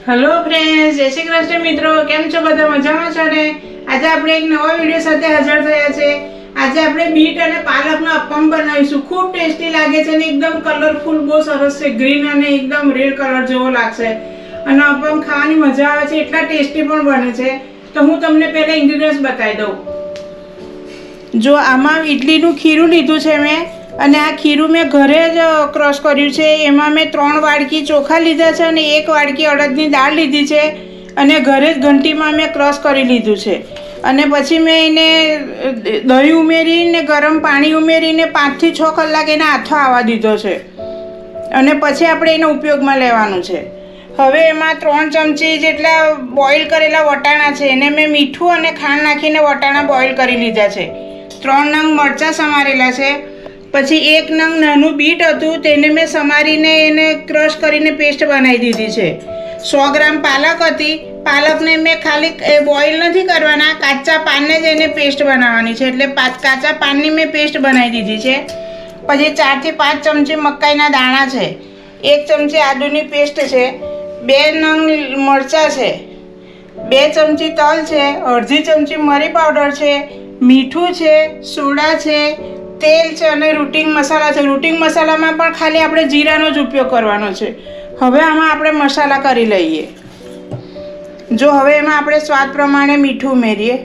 Hello friends, जय श्री कृष्ण मित्रों, केम छो बधा मजामां छो ने। आज આપણે એક નવા વિડિયો સાથે હાજર થયા છે। આજે આપણે બીટ અને પાલકનો અપમ બનાવીશું। ખૂબ ટેસ્ટી લાગે છે અને એકદમ કલરફુલ બહુ સરસ છે। ગ્રીન અને એકદમ રેડ કલર જેવો લાગશે અને અપમ ખાવાની મજા આવે છે, એટલા ટેસ્ટી પણ બને છે। તો હું તમને પહેલા ઇન્ગ્રેડિયન્ટ્સ બતાવી દઉં। જો આમાં ઇડલીનું ખીરું લીધું છે મેં, અને આ ખીરું મેં ઘરે જ ક્રશ કર્યું છે। એમાં મેં 3 વાડકી ચોખા લીધા છે અને 1 વાડકી અડદની દાળ લીધી છે અને ઘરે જ ઘંટીમાં મેં ક્રશ કરી લીધું છે। અને પછી મેં એને દહીં ઉમેરીને ગરમ પાણી ઉમેરીને 5 થી 6 કલાક એને આથો આવવા દીધો છે અને પછી આપણે એનો ઉપયોગમાં લેવાનું છે। હવે એમાં 3 ચમચી જેટલા બોઇલ કરેલા વટાણા છે, એને મેં મીઠું અને ખાંડ નાખીને વટાણા બોઇલ કરી લીધા છે। 3 નંગ મરચાં સમારેલા છે। પછી 1 નંગ નાનું બીટ હતું, તેને મેં સમારીને એને ક્રશ કરીને પેસ્ટ બનાવી દીધી છે। 100 ગ્રામ પાલક હતી, પાલકને મેં ખાલી બોઇલ નથી કરવાના, કાચા પાનને જ એને પેસ્ટ બનાવવાની છે, એટલે કાચા પાનની મેં પેસ્ટ બનાવી દીધી છે। પછી 4 થી 5 ચમચી મકાઈના દાણા છે, 1 ચમચી આદુની પેસ્ટ છે, 2 નંગ મરચાં છે, 2 ચમચી તલ છે, અડધી ચમચી મરી પાવડર છે, મીઠું છે, સોડા છે, તેલ છે અને રૂટિંગ મસાલા છે। રૂટિંગ મસાલામાં પણ ખાલી આપણે જીરાનો જ ઉપયોગ કરવાનો છે। હવે આમાં આપણે મસાલા કરી લઈએ। જો હવે એમાં આપણે સ્વાદ પ્રમાણે મીઠું ઉમેરીએ।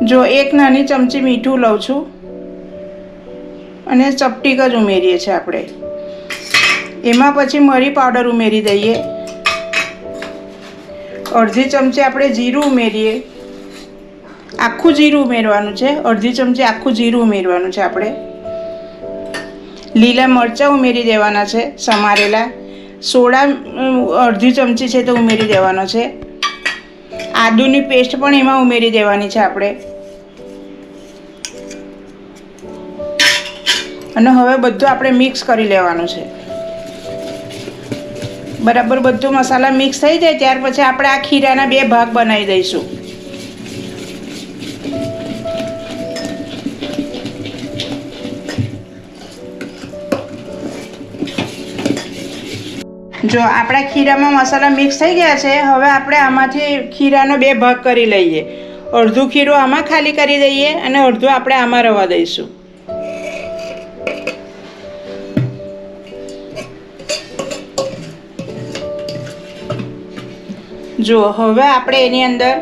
જો 1 નાની ચમચી મીઠું લઉં છું અને ચપટીક જ ઉમેરીએ છીએ આપણે। એમાં પછી મરી પાવડર ઉમેરી દઈએ। અડધી ચમચી આપણે જીરું ઉમેરીએ। આખું જીરું ઉમેરવાનું છે, અડધી ચમચી આખું જીરું ઉમેરવાનું છે આપણે। લીલા મરચાં ઉમેરી દેવાના છે સમારેલા। સોડા અડધી ચમચી છે તો ઉમેરી દેવાનો છે। આદુની પેસ્ટ પણ એમાં ઉમેરી દેવાની છે આપણે। અને હવે બધું આપણે મિક્સ કરી લેવાનું છે। બરાબર બધું મસાલા મિક્સ થઈ જાય ત્યાર પછી આપણે આ ખીરાના 2 ભાગ બનાવી દઈશું। જો આપણા ખીરામાં મસાલા મિક્સ થઈ ગયા છે, હવે આપણે આમાંથી ખીરાનો 2 ભાગ કરી લઈએ। અડધું ખીરું આમાં ખાલી કરી દઈએ અને અડધું આપણે આમાં રવા દઈશું। જો હવે આપણે એની અંદર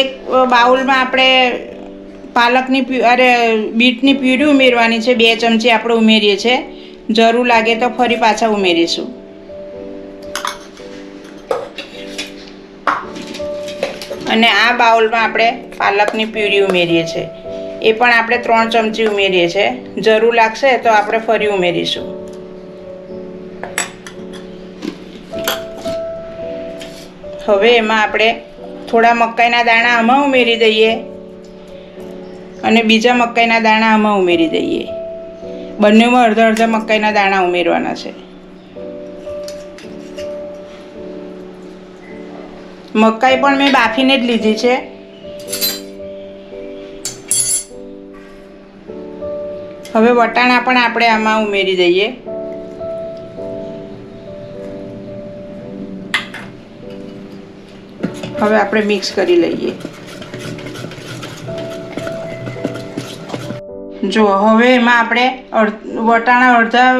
એક બાઉલમાં આપણે પાલકની બીટની પ્યુરી ઉમેરવાની છે। 2 ચમચી આપણે ઉમેરીએ છીએ, જરૂર લાગે તો ફરી પાછા ઉમેરીશું। અને આ બાઉલમાં આપણે પાલકની પ્યુરી ઉમેરીએ છીએ, એ પણ આપણે 3 ચમચી ઉમેરીએ છીએ, જરૂર લાગશે તો આપણે ફરી ઉમેરીશું। હવે એમાં આપણે થોડા મકાઈના દાણા આમાં ઉમેરી દઈએ અને બીજા મકાઈના દાણા આમાં ઉમેરી દઈએ। બંનેમાં અડધા અડધા મકાઈના દાણા ઉમેરવાના છે। મકાઈ પણ મેં બાફીને જ લીધી છે। હવે વટાણા પણ આપણે આમાં ઉમેરી દઈએ। હવે આપણે મિક્સ કરી લઈએ। જો હવે એમાં આપણે વટાણા અડધા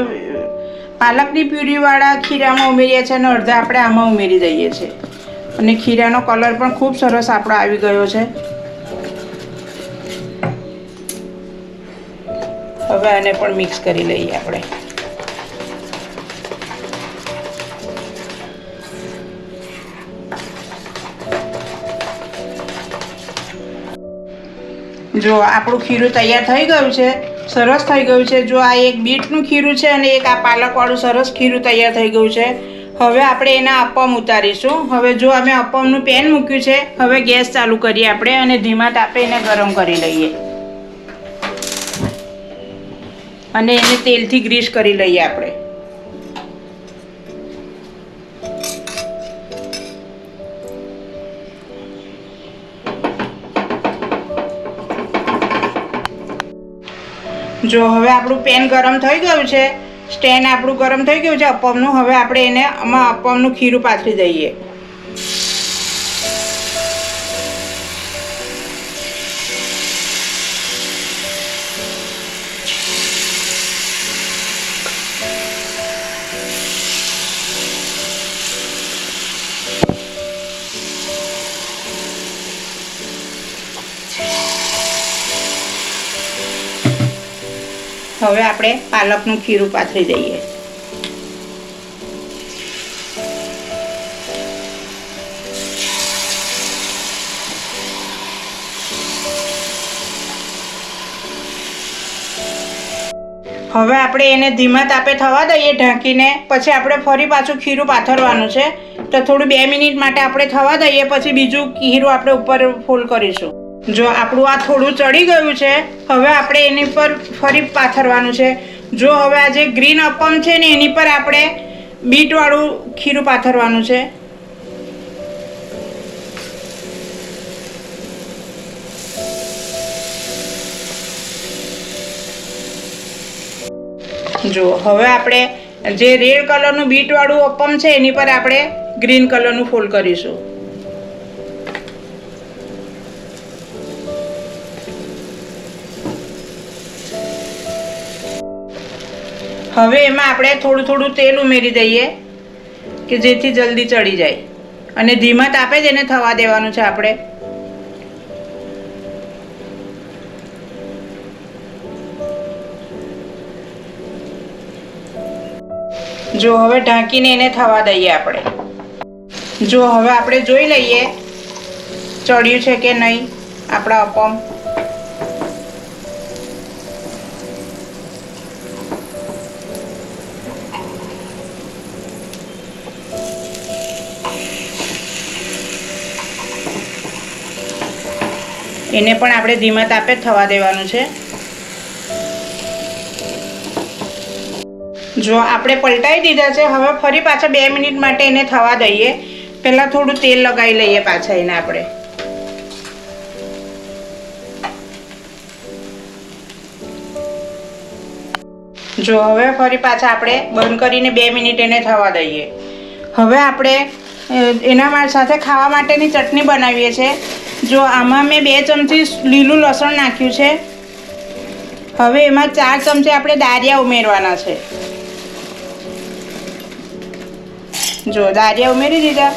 પાલકની પ્યુરીવાળા ખીરામાં ઉમેર્યા છે અને અડધા આપણે આમાં ઉમેરી દઈએ છીએ। અને ખીરાનો કલર પણ ખૂબ સરસ આપણો આવી ગયો છે। હવે આને પણ મિક્સ કરી લઈએ આપણે। જો આપણું ખીરું તૈયાર થઈ ગયું છે, સરસ થઈ ગયું છે। જો આ એક બીટનું ખીરું છે અને એક આ પાલકવાળું સરસ ખીરું તૈયાર થઈ ગયું છે। હવે આપણે એના અપમ ઉતારીશું। હવે જો અમે અપમનું પેન મૂક્યું છે, હવે ગેસ ચાલુ કરીએ આપણે અને ધીમા તાપે એને ગરમ કરી લઈએ અને એને તેલથી ગ્રીસ કરી લઈએ આપણે। જો હવે આપણું પેન ગરમ થઈ ગયું છે, સ્ટેન્ડ આપણું ગરમ થઈ ગયું છે અપમનું. હવે આપણે એને આમાં અપમનું ખીરું પાથરી દઈએ. હવે આપણે પાલકનું ખીરું પાથરી દઈએ. હવે આપણે એને ધીમા તાપે થવા દઈએ ઢાંકીને. પછી આપણે ફરી પાછું ખીરું પાથરવાનું છે. તો થોડું 2 મિનિટ માટે આપણે થવા દઈએ, પછી બીજું ખીરું આપણે ઉપર ફોલ્ડ કરીશું. જો આપણું આ થોડું ચડી ગયું છે, હવે આપણે એની પર ફરી પાથરવાનું છે. જો હવે આ જે ગ્રીન અપમ છે ને એની પર આપણે બીટવાળું ખીરું પાથરવાનું છે. જો હવે આપણે જે રેડ કલરનું બીટવાળું અપમ છે એની પર આપણે ગ્રીન કલરનું ફોલ્ડ કરીશું. હવે એમાં આપણે થોડું થોડું તેલ ઉમેરી દઈએ કે જેથી જલ્દી ચડી જાય, અને ધીમા તાપે જ એને થવા દેવાનું છે આપણે. જો હવે ઢાંકીને એને થવા દઈએ આપણે. જો હવે આપણે જોઈ લઈએ ચડ્યું છે કે નહીં આપણા અપમ. એને પણ આપણે ધીમા તાપે જ થવા દેવાનું છે. જો આપણે પલટાઈ દીધા છે, હવે ફરી પાછા 2 મિનિટ માટે એને થવા દઈએ. પહેલાં થોડું તેલ લગાવી લઈએ પાછા એને આપણે. જો હવે ફરી પાછા આપણે બંધ કરીને 2 મિનિટ એને થવા દઈએ. હવે આપણે એના સાથે ખાવા માટેની ચટણી બનાવીએ છીએ. જો આમાં મેં 2 ચમચી લીલું લસણ નાખ્યું છે. હવે એમાં 4 ચમચી આપણે દાળિયા ઉમેરવાના છે. જો દાળિયા ઉમેરી દીધા.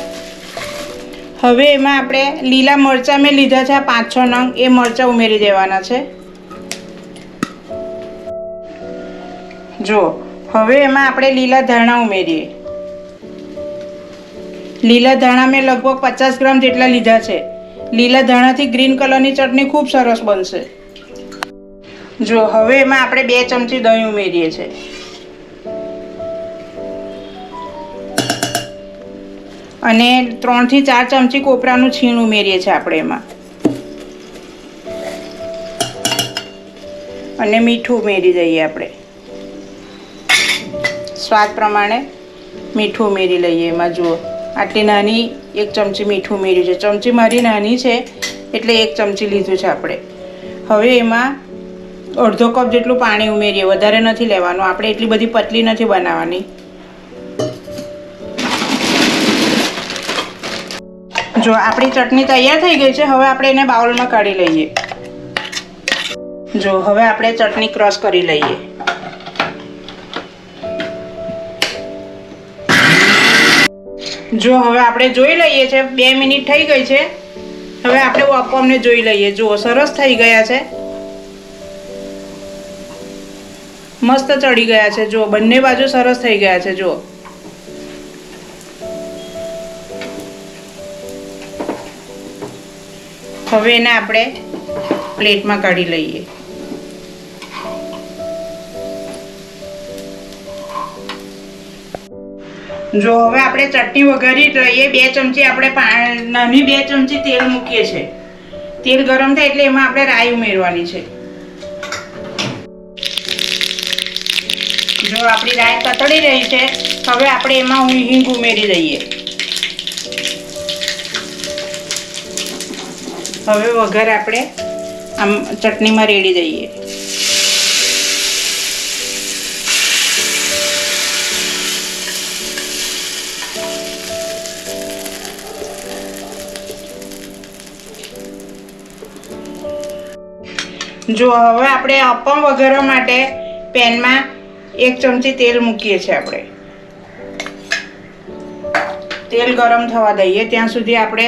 હવે એમાં આપણે લીલા મરચાં મેં લીધા છે 5-6 નંગ, એ મરચાં ઉમેરી દેવાના છે. જો હવે એમાં આપણે લીલા ધાણા ઉમેરીએ. લીલા ધાણા મેં લગભગ 50 ગ્રામ જેટલા લીધા છે. લીલા ધાણાથી ગ્રીન કલરની ચટણી ખૂબ સરસ બનશે. જો હવે એમાં આપણે 2 ચમચી દહીં ઉમેરીએ છીએ. અને 3 થી 4 ચમચી કોપરાનું છીણ ઉમેરીએ છીએ આપણે એમાં. અને મીઠું ઉમેરી દઈએ આપણે. સ્વાદ પ્રમાણે મીઠું ઉમેરી લઈએ એમાં. જુઓ આટલી નાની 1 ચમચી મીઠું ઉમેર્યું છે. ચમચી મારી નાની છે એટલે 1 ચમચી લીધું છે આપણે. હવે એમાં અડધો કપ જેટલું પાણી ઉમેરીએ. વધારે નથી લેવાનું, આપણે એટલી બધી પતલી નથી બનાવવાની. જો આપણી ચટણી તૈયાર થઈ ગઈ છે. હવે આપણે એને બાઉલમાં કાઢી લઈએ. જો હવે આપણે ચટણી ક્રશ કરી લઈએ. જો હવે આપણે જોઈ લઈએ છે 2 મિનિટ થઈ ગઈ છે. હવે આપણે અપમને જોઈ લઈએ. જુઓ સરસ થઈ ગયા છે, મસ્ત ચડી ગયા છે. જો બંને બાજુ સરસ થઈ ગયા છે. જુઓ હવે એને આપણે પ્લેટમાં કાઢી લઈએ. જો હવે આપણે ચટણી વઘારી લઈએ. 2 ચમચી આપણે નાની 2 ચમચી તેલ મૂકીએ છીએ. તેલ ગરમ થાય એટલે એમાં આપણે રાઈ ઉમેરવાની છે. જો આપણી રાઈ તતડી રહી છે, હવે આપણે એમાં હિંગ ઉમેરી દઈએ. હવે વઘાર આપણે આમ ચટણીમાં રેડી દઈએ. જો હવે આપણે અપમ વઘારવા માટે પેનમાં 1 ચમચી તેલ મૂકીએ છીએ આપણે. તેલ ગરમ થવા દઈએ ત્યાં સુધી આપણે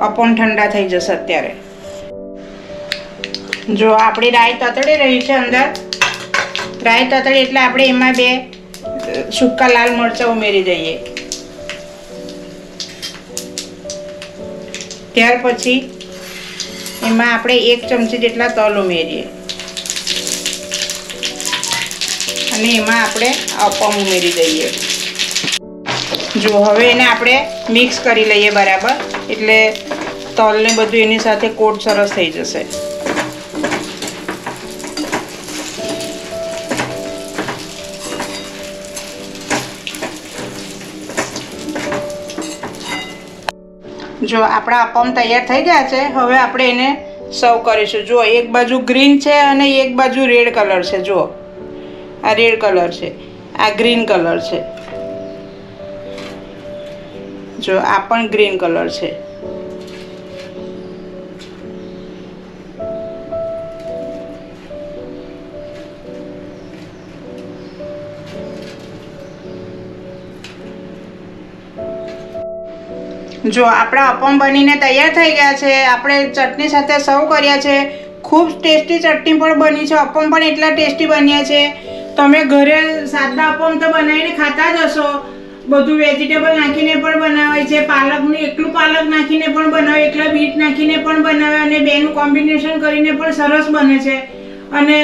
અપમ ઠંડા થઈ જશે. અત્યારે જો આપણી રાઈ તતડી રહી છે. અંદર રાઈ તતડી એટલે આપણે એમાં 2 સૂકા લાલ મરચાં ઉમેરી દઈએ. ત્યાર પછી એમાં આપણે 1 ચમચી જેટલા તલ ઉમેરીએ અને એમાં આપણે અપમ ઉમેરી દઈએ. જો હવે એને આપણે મિક્સ કરી લઈએ બરાબર, એટલે તલને બધું એની સાથે કોટ સરસ થઈ જશે. જો આપણા અપમ તૈયાર થઈ ગયા છે. હવે આપણે એને સર્વ કરીશું. જો એક બાજુ ગ્રીન છે અને એક બાજુ રેડ કલર છે. જો આ રેડ કલર છે, આ ગ્રીન કલર છે. જો આ પણ ગ્રીન કલર છે. જો આપણા અપમ બનીને તૈયાર થઈ ગયા છે. આપણે ચટણી સાથે સર્વ કર્યા છે. ખૂબ ટેસ્ટી ચટણી પણ બની છે. અપમ પણ એટલા ટેસ્ટી બન્યા છે. તમે ઘરે સાદા અપમ તો બનાવીને ખાતા જ હશો. બધું વેજીટેબલ નાખીને પણ બનાવાય છે. પાલકનું એકલું પાલક નાખીને પણ બનાવે, એકલા બીટ નાખીને પણ બનાવે અને બેનું કોમ્બિનેશન કરીને પણ સરસ બને છે. અને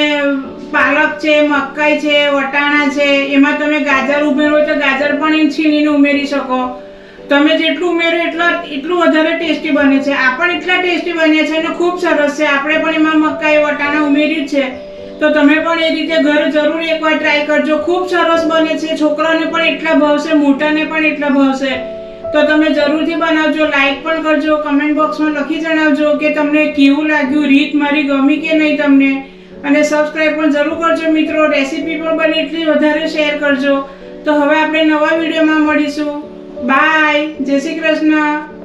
પાલક છે, મકાઈ છે, વટાણા છે, એમાં તમે ગાજર ઉમેરો તો ગાજર પણ છીણીને ઉમેરી શકો. તમે જેટલું ઉમેરો એટલું વધારે ટેસ્ટી બને છે. આ પણ એટલા ટેસ્ટી બન્યા છે અને ખૂબ સરસ છે. આપણે પણ એમાં મકાઈ વટાણા ઉમેર્યું છે, તો તમે પણ એ રીતે ઘરે જરૂર એકવાર ટ્રાય કરજો. ખૂબ સરસ બને છે. છોકરાઓને પણ એટલા ભાવશે, મોટાને પણ એટલા ભાવશે. તો તમે જરૂરથી બનાવજો. લાઈક પણ કરજો, કમેન્ટ બોક્સમાં લખી જણાવજો કે તમને કેવું લાગ્યું, રીત મારી ગમી કે નહીં તમને. અને સબસ્ક્રાઈબ પણ જરૂર કરજો મિત્રો. રેસીપી પણ બને એટલી વધારે શેર કરજો. તો હવે આપણે નવા વિડીયોમાં મળીશું. બાય. જય શ્રી કૃષ્ણ.